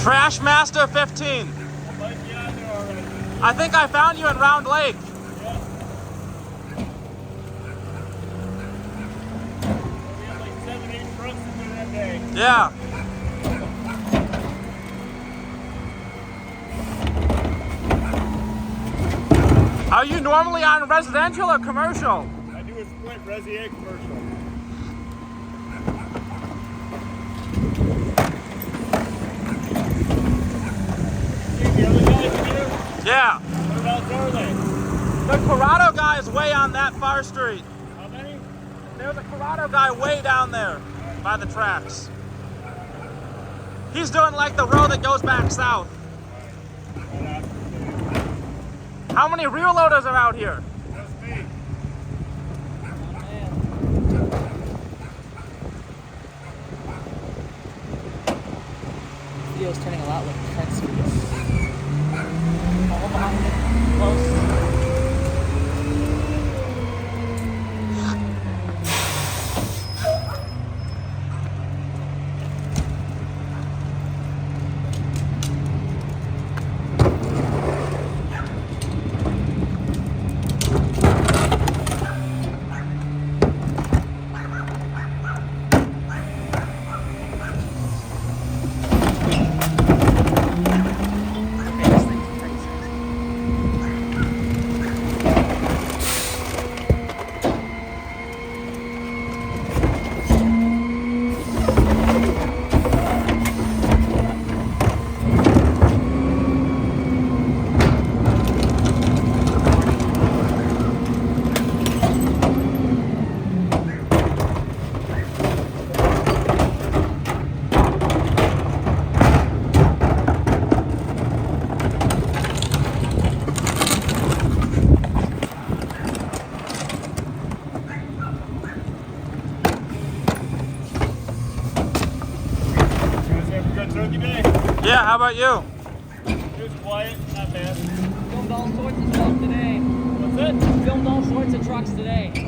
Trash Master 15. I think I found you in Round Lake. Yeah. We had like 7-8 trucks to do that day. Yeah. Are you normally on residential or commercial? I do a split resi and commercial. The other guys here? Yeah. What about Darling? The Corrado guy is way on that far street. How many? There's a Corrado guy way down there by the tracks. He's doing like the road that goes back south. How many rear loaders are out here? Just me. Video's turning a lot like Trent Series. All behind it, close. Yeah, how about you? It was quiet, not bad. Filmed all sorts of stuff today. What's it? Filmed all sorts of trucks today.